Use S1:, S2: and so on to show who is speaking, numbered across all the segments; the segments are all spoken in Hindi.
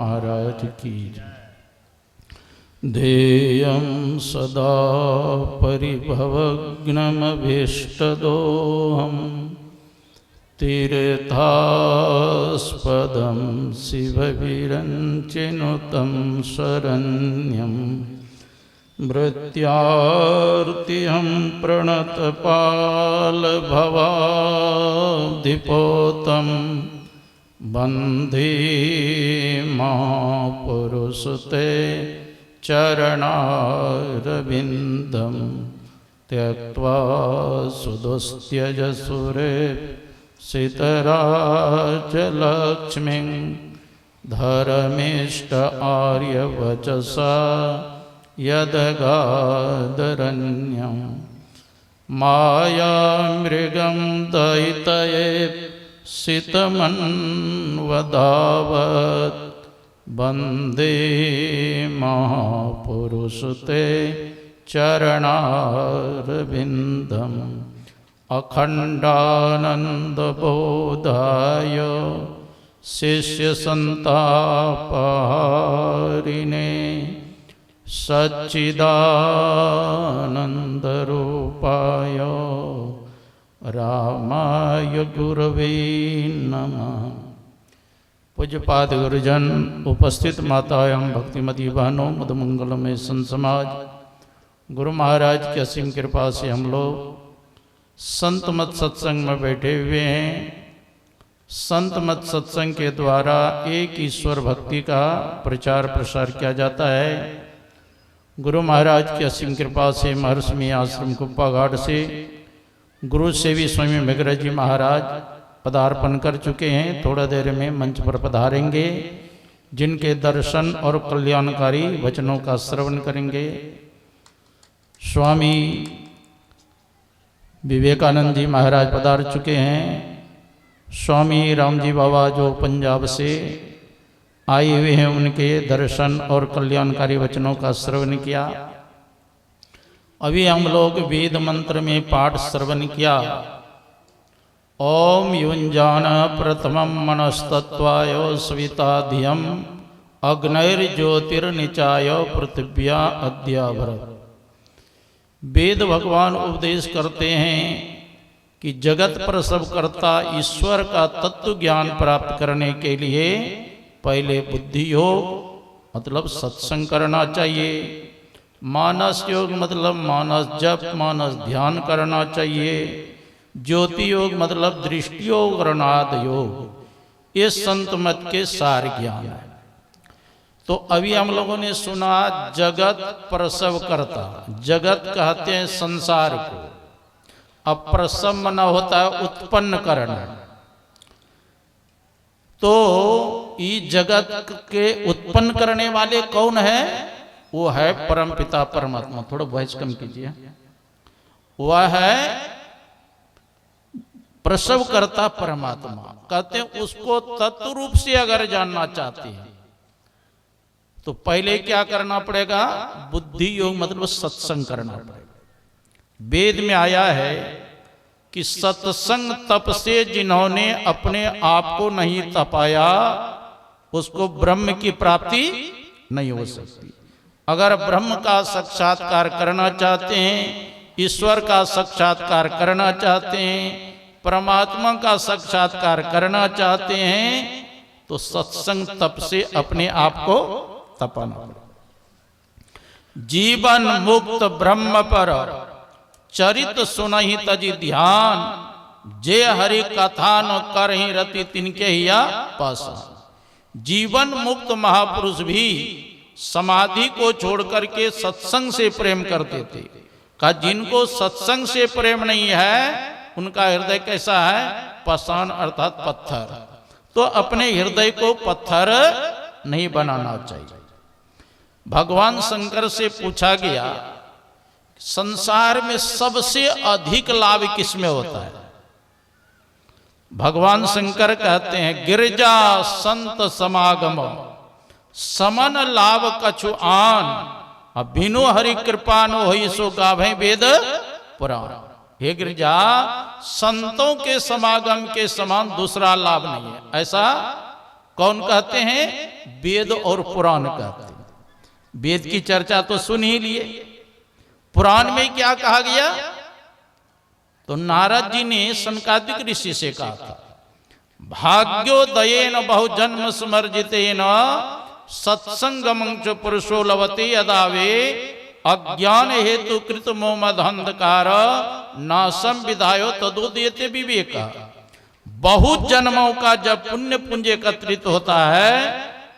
S1: महाराज की ध्येयं सदा परिभवग्नमभीष्टदोहं तीर्थास्पदं शिवविरञ्चिनुतं शरण्यं मृत्यार्तिहं प्रणतपालभवाब्धिपोतं वन्दे महापुरुषते चरणारविन्दं त्यक्त्वा सुदुस्त्यजसुरे सितराजलक्ष्मीं धर्मिष्ठ आर्यवचसा यदगादरण्यं मायामृगं दयितये सितमन्वदावत् वन्दे महापुरुषते चरणारविन्दम् अखण्डानन्दबोधाय शिष्यसन्तापहारिणे सच्चिदानन्दरूपाय रामाय गुरवे नमः। पूज्यपाद गुरुजन, उपस्थित माताएं, भक्तिमती बहनों, मधुमंगलमय संत समाज, गुरु महाराज की असीम कृपा से हम लोग संत मत सत्संग में बैठे हुए हैं। संत मत सत्संग के द्वारा एक ईश्वर भक्ति का प्रचार प्रसार किया जाता है। गुरु महाराज की असीम कृपा से महर्षि आश्रम कुप्पा घाट से गुरु सेवी स्वामी मेघराज जी महाराज पदार्पण कर चुके हैं। थोड़ा देर में मंच पर पधारेंगे, जिनके दर्शन और कल्याणकारी वचनों का श्रवण करेंगे। स्वामी विवेकानंद जी महाराज पधार चुके हैं। स्वामी राम जी बाबा जो पंजाब से आए हुए हैं, उनके दर्शन और कल्याणकारी वचनों का श्रवण किया। अभी हम लोग वेद मंत्र में पाठ श्रवण किया। ओम युञ्जान प्रथमं मनस्तत्वाय सविता धियम अग्नैर्ज्योतिर्निचाय पृथिव्या अद्याभरत। वेद भगवान उपदेश करते हैं कि जगत प्रसव करता ईश्वर का तत्व ज्ञान प्राप्त करने के लिए पहले बुद्धि योग मतलब सत्संग करना चाहिए, मानस योग मतलब मानस जप मानस ध्यान करना चाहिए, ज्योति योग मतलब दृष्टि योग और नाद योग। ये संत मत के सार ज्ञान है। तो अभी हम लोगों ने सुना जगत प्रसव करता। जगत कहते हैं संसार को। अब प्रसव मना होता है उत्पन्न करना। तो ये जगत के उत्पन्न करने वाले कौन है? वो है परमपिता परमात्मा। थोड़ा वॉइस कम कीजिए। वह है प्रसव करता परमात्मा। कहते हैं उसको तत्व रूप से अगर जानना चाहते हैं तो पहले क्या करना पड़ेगा? बुद्धि योग मतलब सत्संग करना पड़ेगा। वेद में आया है कि सत्संग तप से जिन्होंने अपने आप को नहीं तपाया उसको ब्रह्म की प्राप्ति नहीं हो सकती। अगर ब्रह्म का साक्षात्कार करना चाहते हैं, ईश्वर का साक्षात्कार करना चाहते हैं, परमात्मा का साक्षात्कार करना चाहते हैं तो सत्संग तप से अपने आप को तपाना पड़ेगा। जीवन मुक्त ब्रह्म पर चरित सुनहि तजि ध्यान, जे हरि कथा न करहि रति तिनके हिया पासा। जीवन मुक्त महापुरुष भी समाधि को छोड़ करके सत्संग से प्रेम करते थे। कहा जिनको सत्संग से प्रेम नहीं है उनका हृदय कैसा है? पाषाण अर्थात पत्थर। तो अपने हृदय को पत्थर नहीं बनाना चाहिए। भगवान शंकर से पूछा गया संसार में सबसे अधिक लाभ किसमें होता है? भगवान शंकर कहते हैं गिरजा संत समागम समन लाभ कछु आन, बिनु हरि कृपा नो होई सो गाभे वेद पुराण। हे गिरजा, संतों के समागम के समान दूसरा लाभ नहीं है। ऐसा कौन कहते हैं? वेद और पुराण कहते हैं। वेद की चर्चा तो सुन ही लिए, पुराण में क्या कहा गया? तो नारद जी ने सनकादिक ऋषि से कहा था, भाग्योदयेन बहुजन्म समर्जितेन सत्संगमं च पुरुषो लभते यदा वे अज्ञान हेतु कृत मोमदंधकार नासम विधायो तदोदयते विवेक। बहुत जन्मों का जब पुण्य पुंज एकत्रित होता है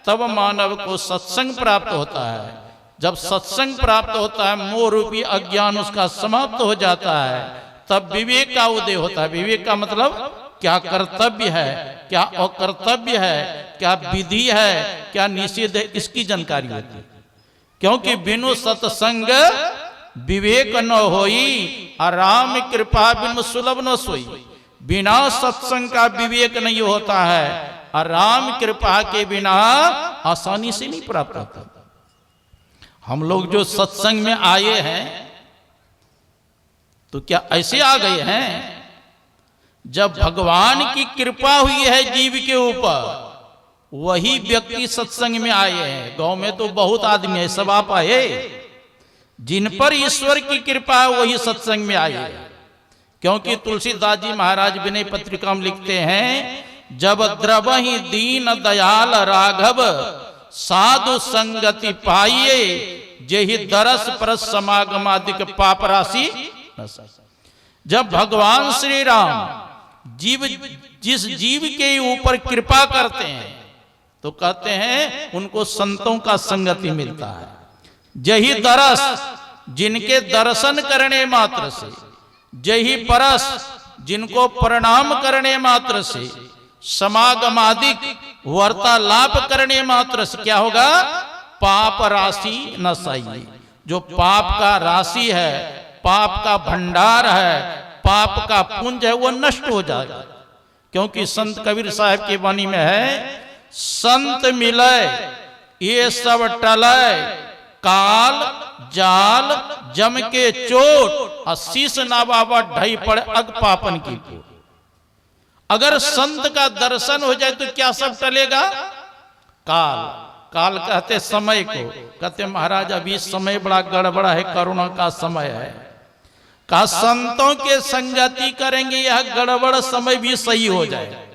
S1: तब मानव को सत्संग प्राप्त होता है। जब सत्संग प्राप्त होता है, मोह रूपी अज्ञान उसका समाप्त हो जाता है, तब विवेक का उदय होता है। विवेक का मतलब क्या कर्तव्य है, क्या अकर्तव्य है, क्या विधि है, क्या निषेध है, इसकी जानकारी होती है। क्योंकि बिनु सत्संग विवेक न होई, राम कृपा बिनु सुलभ न सोई। बिना सत्संग का विवेक नहीं होता है, और राम कृपा के बिना आसानी से नहीं प्राप्त होता। हम लोग जो सत्संग में आए हैं तो क्या ऐसे आ गए हैं? जब भगवान की कृपा हुई है जीव के ऊपर, वही व्यक्ति सत्संग में आए हैं। गांव में तो बहुत आदमी है, सब आप आए। जिन पर ईश्वर की कृपा है वही सत्संग में आए। क्योंकि तुलसीदास जी महाराज विनय पत्रिका में लिखते हैं, जब द्रवहि दीन दयाल राघव साधु संगति पाइये, जेहि दरस पर समागमादिक पाप राशि। जब भगवान श्री राम जिस जीव के ऊपर कृपा करते हैं तो कहते हैं उनको संतों का संगति मिलता है। जही दरस, जिनके दर्शन करने मात्र से, जही परस, जिनको प्रणाम करने मात्र से, समागमादिक वार्तालाप करने मात्र से क्या होगा? पाप राशि नसाई। जो पाप का राशि है, पाप का भंडार है, पाप का पुंज है, वो नष्ट हो जाएगा। क्योंकि संत कबीर साहब की वाणी में है, संत मिले ये सब टले, काल जाल जम के चोट, शीश नावा ढई पड़े अग पापन की पोट। अगर संत का दर्शन हो जाए तो क्या सब टलेगा? काल, काल कहते समय को। कहते महाराज अभी समय बड़ा गड़बड़ा है, कोरोना का समय है। का संतों के संगति करेंगे, यह गड़बड़ समय भी सही हो जाए।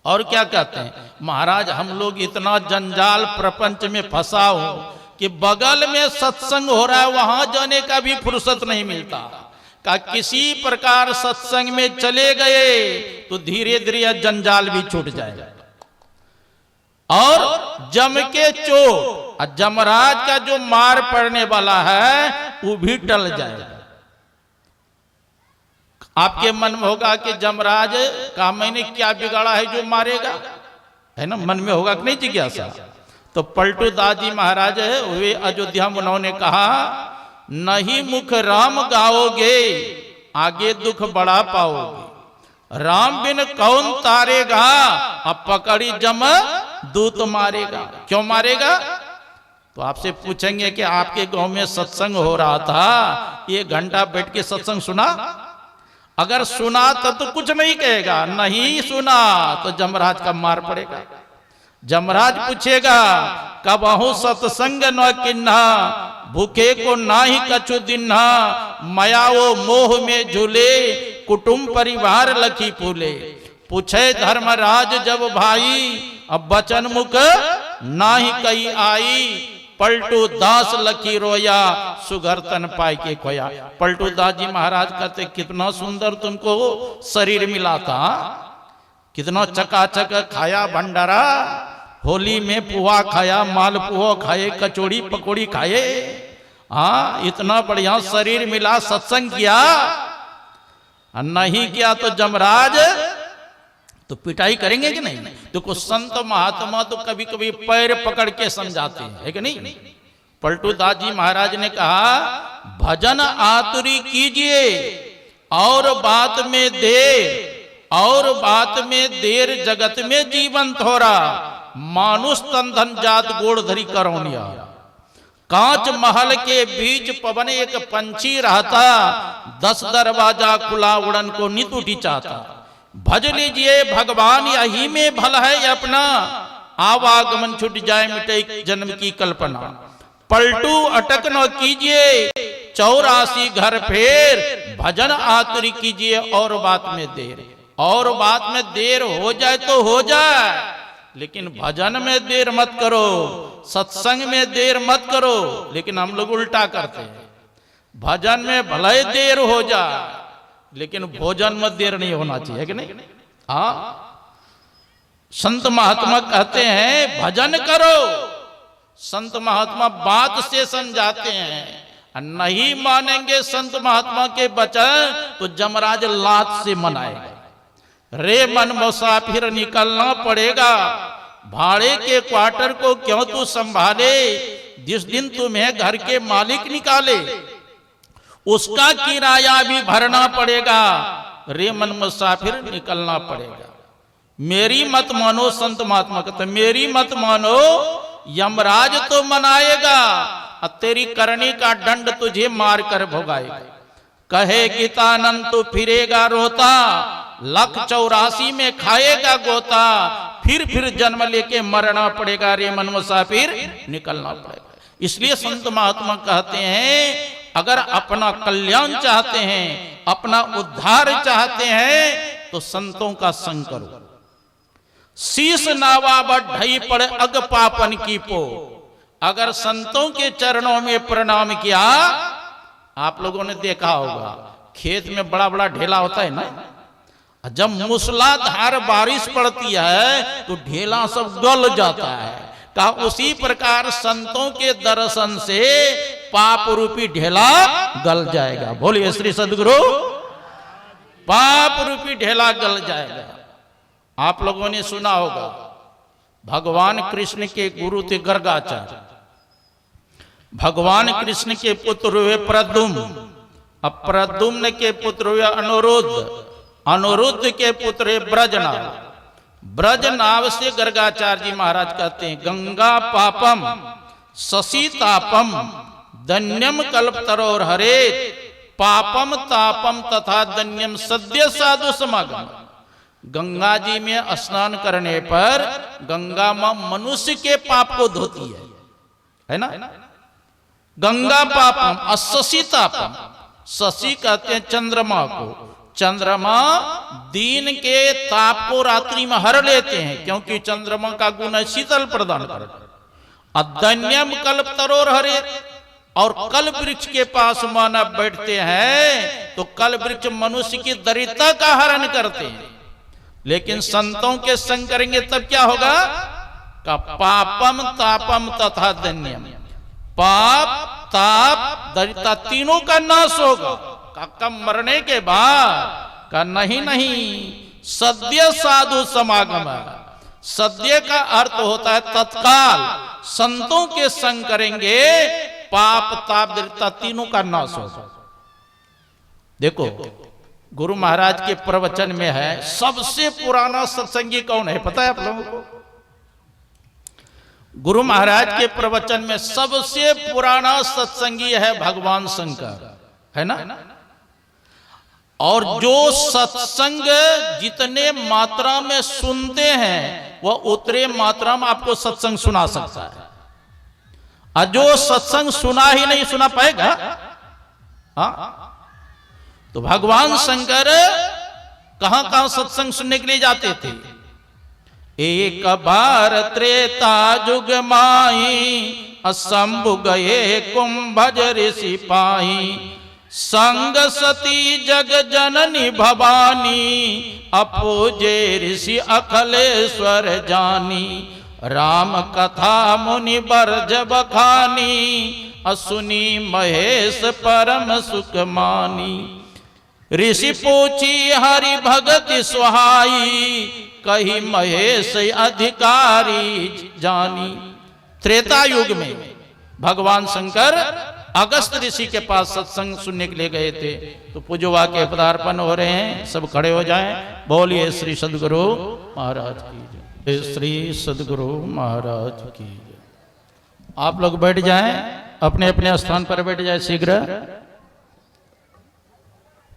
S1: और क्या कहते हैं महाराज, हम लोग इतना जंजाल प्रपंच में फंसा हो कि बगल में सत्संग हो रहा है, वहां जाने का भी फुर्सत नहीं मिलता। का किसी प्रकार सत्संग में चले गए तो धीरे धीरे जंजाल भी छूट जाएगा। और जम के चोट, जमराज का जो मार पड़ने वाला है वो भी टल जाएगा। आपके मन में होगा कि जमराज का मैंने क्या बिगाड़ा है जो मारेगा, है ना? मन में होगा कि नहीं जिज्ञासा? तो पलटू दास जी महाराज वे अयोध्या में उन्होंने कहा, नहीं मुख राम गाओगे आगे दुख बड़ा पाओगे। राम बिन कौन तारेगा, अब पकड़ी जम दूत मारेगा। क्यों मारेगा? तो आपसे पूछेंगे कि आपके गांव में सत्संग हो रहा था, 1 घंटा बैठ के सत्संग सुना? अगर सुना तो कुछ नहीं कहेगा, नहीं सुना तो जमराज का मार पड़ेगा। जमराज पूछेगा, कबहु सत्संग न किन्हा, भूखे को ना ही कछु दिन्हा, मया वो मोह में झूले, कुटुंब परिवार लखी फूले। पूछे धर्मराज जब भाई, अब बचन मुख ना ही कही आई, पलटू दास लखी रोया, सुघर तन पाई के खोया। पलटू दास जी महाराज कहते, कितना सुंदर तुमको शरीर मिला था, कितना चकाचक खाया भंडारा, होली में पुआ खाया, मालपुआ खाए, कचौड़ी पकौड़ी खाए, हाँ इतना बढ़िया शरीर मिला, सत्संग किया, नहीं किया तो जमराज तो पिटाई करेंगे कि नहीं? देखो संत महात्मा तो कभी कभी पैर पकड़ के समझाते हैं, है कि नहीं? पलटू दास जी महाराज ने कहा, भजन आतुरी कीजिए और बात में देर, और बात में देर जगत में जीवन थोड़ा, मानुष तन धन जात गोड़ धरी करौनिया। कांच महल के बीच पवन एक पंछी रहता, 10 दरवाजा खुला उड़न को नित उठी चाहता। भज लीजिए भगवान यही में भल है अपना, आवागमन छूट जाए मिटे जन्म की कल्पना। पलटू अटक न कीजिए 84 घर फेर, भजन आतुरी कीजिए और बात में देर। और बात में देर हो जाए तो हो जाए, लेकिन भजन में देर मत करो, सत्संग में देर मत करो। लेकिन हम लोग उल्टा करते हैं, भजन में भले देर हो जाए लेकिन भोजन में देर नहीं होना चाहिए, कि नहीं? हाँ, संत महात्मा कहते हैं भजन करो। संत महात्मा बात से समझाते हैं, नहीं मानेंगे संत महात्मा के वचन तो जमराज लात से मनाएगा। रे मन मुसाफिर निकलना पड़ेगा, भाड़े के क्वार्टर को क्यों तू संभाले, जिस दिन तुम्हें घर के मालिक निकाले उसका किराया भी भरना पड़ेगा। रे मन मुसाफिर निकलना पड़ेगा। मेरी मत मानो, संत महात्मा कहते मेरी मत मानो, यमराज तो मनाएगा और तेरी करनी का दंड तुझे मार कर भोगाएगा। कहे गीतानंद तू फिरेगा रोता, 184 में खाएगा गोता, फिर जन्म लेके मरना पड़ेगा। रे मन मुसाफिर निकलना पड़ेगा। इसलिए संत महात्मा कहते हैं अगर अपना कल्याण चाहते हैं, अपना उद्धार चाहते हैं तो संतों का संग करो। शीश नावा बढ़ई पड़े अग पापन की पो। अगर संतों के चरणों में प्रणाम किया, आप लोगों ने देखा होगा खेत में बड़ा बड़ा ढेला होता है ना, जब मूसलाधार बारिश पड़ती है तो ढेला सब गल जाता है। कहा उसी प्रकार संतों के दर्शन से पाप रूपी ढेला गल जाएगा। बोलिए श्री सद्गुरु, पाप रूपी ढेला गल जाएगा। आप लोगों ने सुना होगा भगवान कृष्ण के गुरु थे गर्गाचार्य। भगवान कृष्ण के पुत्र हुए प्रद्युम्न, अब प्रद्युम्न के पुत्र हुए अनिरुद्ध, अनिरुद्ध के पुत्र है ब्रजनाभ। ब्रजनाभ से गर्गाचार्य जी महाराज कहते हैं गंगा पापम शशि तापम धन्यम कल्पतरोर हरे, पापम तापम तथा धन्यम सद्य साधु समागम। गंगा जी में स्नान करने पर गंगा मां मनुष्य के पाप को धोती है ना। गंगा पापम और शशि तापम, शशि कहते हैं चंद्रमा को। चंद्रमा दिन के ताप को रात्रि में हर लेते हैं, क्योंकि चंद्रमा का गुण है शीतल प्रदान करना। अधन्यम कल्प तरोर हरे, और कल वृक्ष के पास मानव बैठते हैं तो कल वृक्ष मनुष्य की दरिद्रता का हरण करते हैं। लेकिन संतों के संग करेंगे तब क्या होगा? का पापम तापम तथा धन्यम, पाप ताप दरिद्रता तीनों का नाश होगा। का मरने के बाद का नहीं सद्य साधु समागम। सद्य का अर्थ होता है तत्काल। संतों के संग करेंगे पाप ताप दरिद्रता तीनों का नाश होगा। देखो गुरु महाराज के प्रवचन में है सबसे पुराना सत्संगी कौन है, पता है आप लोगों को? गुरु महाराज के प्रवचन में सबसे पुराना सत्संगी है भगवान शंकर, है ना। और जो सत्संग जितने मात्रा में सुनते हैं वह उतने मात्रा में आपको सत्संग सुना सकता है। और जो सत्संग सुना ही नहीं सुना पाएगा, हाँ। तो भगवान शंकर कहां कहां सत्संग सुनने के लिए जाते थे? एक बार त्रेता जुग माही, असंभु गए कुंभज ऋषि पाही, संग सती जग जननी भवानी, अपूजे ऋषि अखिलेश्वर जानी, राम कथा मुनि बरज बखानी, असुनी महेश परम सुख मानी, ऋषि पूछी हरि भगत सुहाई, कही महेश अधिकारी जानी। त्रेता युग में भगवान शंकर अगस्त ऋषि के पास सत्संग सुनने के लिए गए थे। तो पूजवा के पदार्पण हो रहे हैं, सब खड़े हो जाएं। बोलिए श्री सद्गुरु महाराज की जय, श्री सद्गुरु महाराज की जय। आप लोग बैठ जाएं, अपने अपने स्थान पर बैठ जाएं शीघ्र।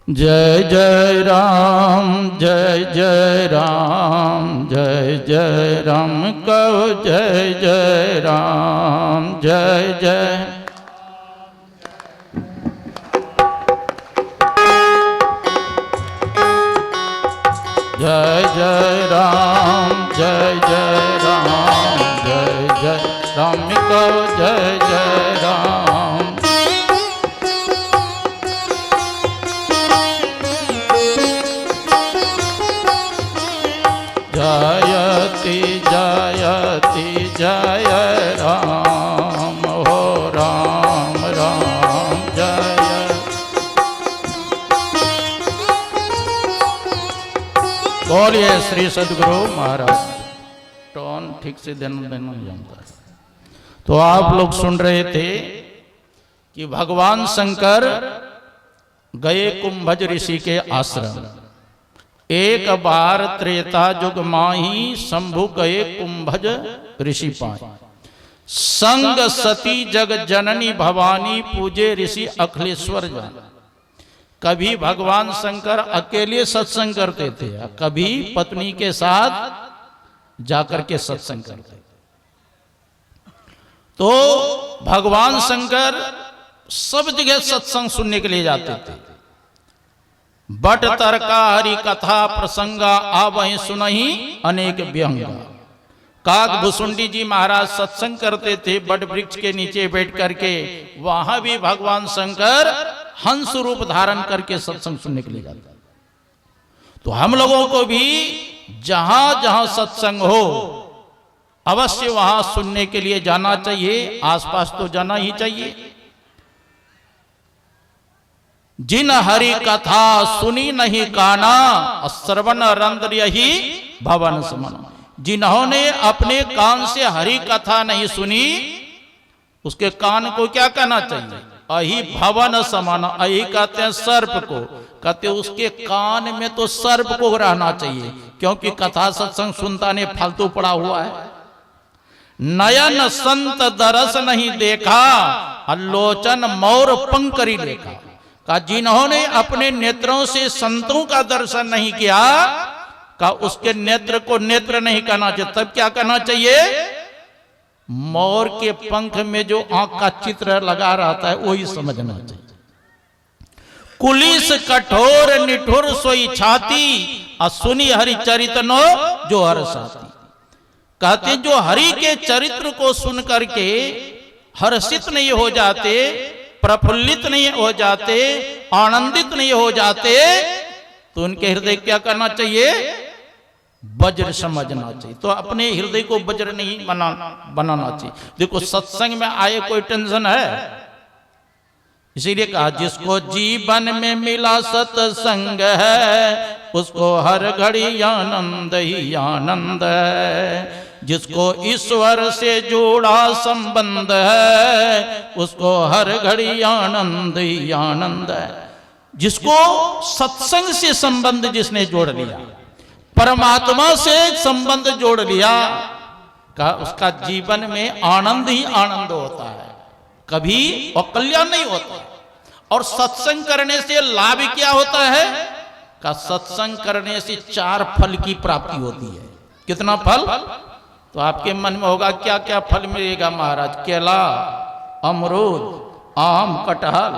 S1: जय जय राम, जय जय राम, जय जय राम कहो जय जय राम, जय जय। जय जय राम, जय जय राम, जय जय राम कहो जय जय राम। जयति जयति जय राम, हो राम राम जय। बोलिए श्री सद्गुरु महाराज। टोन ठीक से देना नहीं जानता। तो आप लोग सुन रहे थे कि भगवान शंकर गए कुंभज ऋषि के आश्रम। एक बार त्रेता युग माही शंभु गए कुंभज ऋषि पाए। संग सती जग जननी भवानी पूजे ऋषि अखिलेश्वर जान। कभी भगवान शंकर अकेले सत्संग करते थे, कभी पत्नी के साथ जाकर के सत्संग करते। तो भगवान शंकर सब जगह सत्संग सुनने के लिए जाते थे। बट तरका हरि कथा प्रसंगा आवहि सुनहि अनेक व्यंग। काक भुसुंडी जी महाराज सत्संग करते थे बट वृक्ष के नीचे बैठ करके। वहां भी भगवान शंकर हंस रूप धारण करके सत्संग सुनने के लिए जाते। तो हम लोगों को भी जहां जहां सत्संग हो अवश्य वहां सुनने के लिए जाना चाहिए। आसपास तो जाना ही चाहिए। जिन हरि कथा सुनी नहीं काना, श्रवण रंध्र यही भवन समन। जिन्होंने अपने कान से हरि कथा नहीं सुनी, उसके कान को क्या कहना चाहिए? अहि भवन समान। अहि कहते हैं सर्प को, कहते उसके कान में तो सर्प को रहना चाहिए, क्योंकि कथा सत्संग सुनता ने फालतू पड़ा हुआ है। नयन संत दरस नहीं देखा, अलोचन मोर पंकरी देखा। का जिन्होंने अपने नेत्रों से संतों का दर्शन नहीं किया, का उसके नेत्र को नेत्र नहीं कहना चाहिए। तब क्या कहना चाहिए? मोर के पंख में जो आंख का चित्र लगा रहता है वही समझना चाहिए। कुलिस कठोर निठुर सोई छाती, असुनी हरि चरित नो जो हर साथी। कहते जो हरि के चरित्र को सुन करके हर्षित नहीं हो जाते, प्रफुल्लित नहीं हो जाते, आनंदित नहीं हो जाते, तो उनके हृदय क्या करना चाहिए? वज्र समझना चाहिए। तो अपने हृदय को वज्र नहीं बनाना चाहिए। देखो सत्संग में आए कोई टेंशन है? इसीलिए कहा जिसको जीवन में मिला सत्संग है, उसको हर घड़ी आनंद ही आनंद है। जिसको ईश्वर से जोड़ा संबंध है, उसको हर घड़ी आनंद ही आनंद है। जिसको सत्संग से संबंध जिसने जोड़ लिया, परमात्मा से संबंध जोड़ लिया, का उसका जीवन में आनंद ही आनंद होता है, कभी अकल्याण नहीं होता। और सत्संग करने से लाभ क्या होता है? का सत्संग करने से 4 फल की प्राप्ति होती है। कितना फल? तो आपके मन में होगा क्या क्या फल मिलेगा महाराज? केला, अमरूद, आम, कटहल।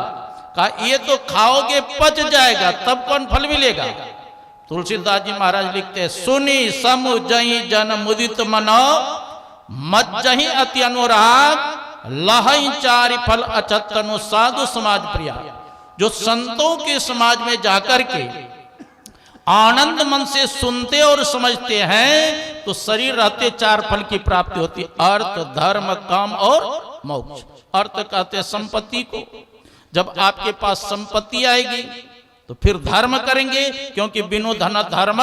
S1: का ये तो खाओगे पच जाएगा, तब कौन फल मिलेगा? तुलसीदास जी महाराज लिखते हैं, सुनी समु जही जन मुदित मनो, मज्जही अति अनुराग, लहई 4 फल अचतनु साधु समाज प्रिया। जो संतों के समाज में जाकर के आनंद मन से सुनते और समझते हैं, तो शरीर रहते 4 फल की प्राप्ति होती, अर्थ, धर्म, काम और मोक्ष। अर्थ कहते संपत्ति को। जब आपके पास संपत्ति आएगी तो फिर धर्म करेंगे, क्योंकि बिनु धन धर्म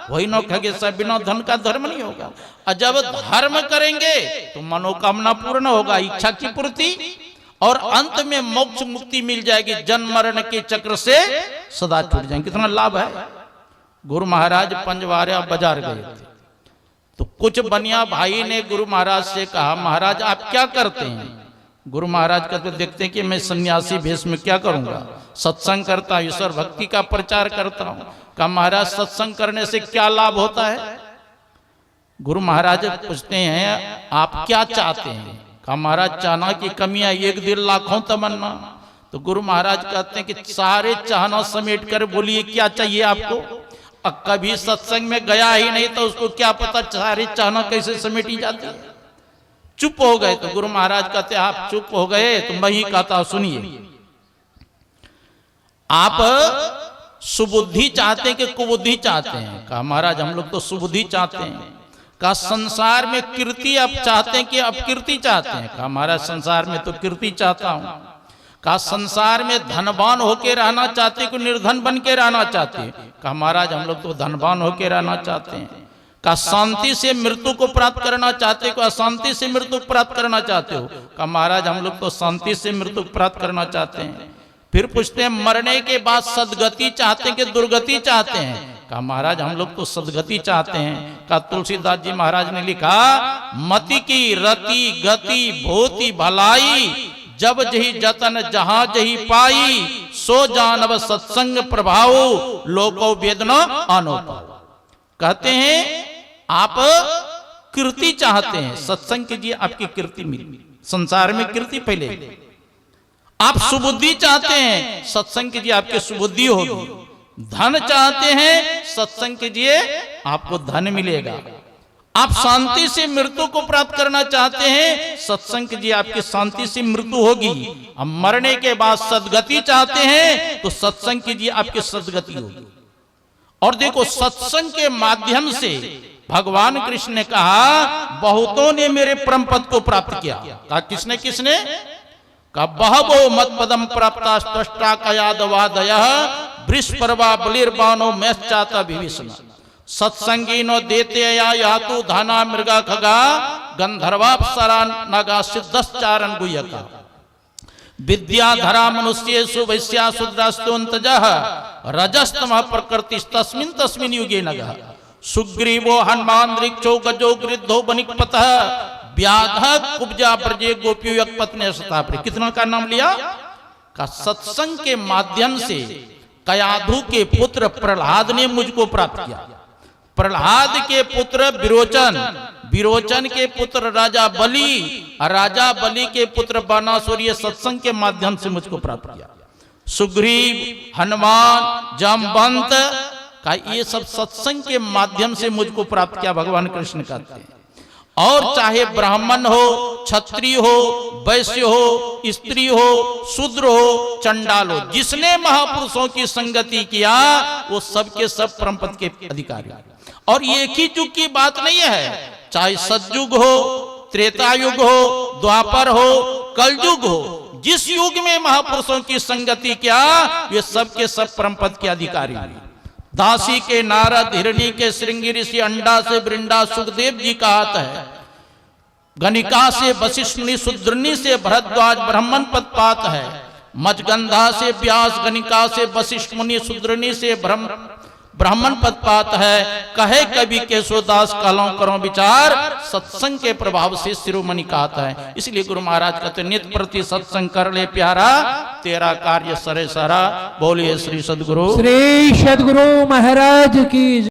S1: वही नो खगे सब। बिना धन का धर्म नहीं होगा। और जब धर्म करेंगे तो मनोकामना पूर्ण होगा, इच्छा की पूर्ति, और अंत में मोक्ष मुक्ति मिल जाएगी। जन्म मरण के चक्र से सदा छूट जाएंगे। कितना लाभ है। गुरु महाराज पंजवारा बाजार गए थे, तो कुछ बनिया भाई ने गुरु महाराज से कहा, महाराज आप क्या करते हैं? गुरु महाराज कहते देखते कि मैं सन्यासी भेष में क्या करूंगा, सत्संग करता हूं, ईश्वर भक्ति का प्रचार करता हूं। कहा महाराज सत्संग करने से क्या लाभ होता है? गुरु महाराज पूछते हैं आप क्या चाहते हैं? कहा महाराज चाहना की कमियां एक दिल लाखों तमन्ना। तो गुरु महाराज कहते हैं कि सारे चाहना समेट कर बोलिए क्या चाहिए आपको। कभी सत्संग में गया ही नहीं तो उसको क्या पता सारे चाहना कैसे समेटी जाती है। चुप हो गए तो गुरु महाराज कहते आप चुप हो गए तो मैं ही कहता सुनिए, आप सुबुद्धि चाहते हैं कि कुबुद्धि चाहते हैं? कहा महाराज हम लोग तो सुबुद्धि चाहते हैं। कहा संसार में कीर्ति आप चाहते हैं कि अपकीर्ति चाहते हैं? कहा महाराज संसार में तो कीर्ति चाहता हूं। कहा संसार में धनवान होके रहना चाहते कि निर्धन बन के रहना चाहते? कहा महाराज हम लोग तो धनवान होके रहना चाहते हैं। कहा शांति से मृत्यु को प्राप्त करना चाहते हो, अशांति से मृत्यु प्राप्त करना चाहते हो? कहा महाराज हम लोग तो शांति से मृत्यु प्राप्त करना चाहते हैं। फिर पूछते हैं मरने के बाद सदगति चाहते हैं कि दुर्गति चाहते हैं? कहा महाराज हम लोग तो सदगति चाहते हैं। कहा तुलसीदास जी महाराज ने लिखा मति की रति गति भूति भलाई, जब जही जतन जहां जही पाई, सो जानव सत्संग प्रभाव, लोको वेदना अनोपाव। कहते हैं आप कीर्ति चाहते हैं, सत्संग कीजिए आपकी कीर्ति मिली, संसार में कीर्ति पहले। आप सुबुद्धि चाहते हैं, सत्संग कीजिए आपकी सुबुद्धि होगी। धन चाहते हैं, सत्संग कीजिए आपको धन मिलेगा। आप शांति से मृत्यु को प्राप्त करना चाहते हैं, सत्संग कीजिए आपकी शांति से मृत्यु होगी। अब मरने के बाद सदगति चाहते हैं तो सत्संग कीजिए आपकी सदगति होगी। और देखो सत्संग के माध्यम से भगवान कृष्ण ने कहा बहुतों ने मेरे परम पद को प्राप्त किया। कहा किसने किसने? कहा बहवो मत पदम प्राप्ता स्पष्टा कयादवादयः वृषपर्वा बलिर्बाणो मैश्चाता विभीषण सत्संगीनो देते यातु धाना मृगा खगा गंधर्वाप्सरा नगा सिद्धश्चारण गुह्यका विद्याधरा मनुष्येषु वैश्या शूद्रास्तोन्तजः रजस्तमः प्रकृतिस्तस्मिन् तस्मिन् युगे नगः सुग्रीवो हनुमान ऋक्षो गजो गृद्धो बनिकपतः व्याधः कुब्जा ब्रजे गोपियो यज्ञपत्ने सताप्रे। कितना का नाम लिया? का सत्संग के माध्यम से कयाधु के पुत्र प्रहलाद ने मुझको प्राप्त किया। प्रहलाद के पुत्र विरोचन, विरोचन के पुत्र राजा बलि, और राजा बलि के पुत्र बानासुर सत्संग के माध्यम से मुझको प्राप्त किया। सुग्रीव, हनुमान, जामवंत का ये सब सत्संग के माध्यम से मुझको प्राप्त किया, भगवान कृष्ण कहते हैं। और चाहे ब्राह्मण हो, क्षत्रिय हो, वैश्य हो, स्त्री हो, शूद्र हो, चंडाल हो, जिसने महापुरुषों की संगति किया वो सबके सब परम पद के अधिकारी। और एक ही युग की बात नहीं है, चाहे सतयुग हो, त्रेता युग हो, द्वापर हो, कलयुग हो, जिस युग में महापुरुषों की संगति किया ये सबके सब परम पद के अधिकारी हुए। दासी के नारद, हिरणी के श्रृंगी ऋषि, अंडा से वृंदा सुखदेव जी का हाथ है, गणिका से वशिष्ठ मुनि, शूद्रनी से भरद्वाज ब्राह्मण पद पात है, मजगंधा से व्यास, गणिका से वशिष्ठ मुनि, शूद्रनी से ब्राह्मण पद पात है। कहे कवि केशवदास कालों करो विचार, सत्संग के प्रभाव से शिरोमणि का हाथ है। इसलिए गुरु महाराज कहते नित्य प्रति सत्संग कर ले प्यारा, तेरा कार्य सरे सारा। बोलिए श्री सदगुरु
S2: महाराज की।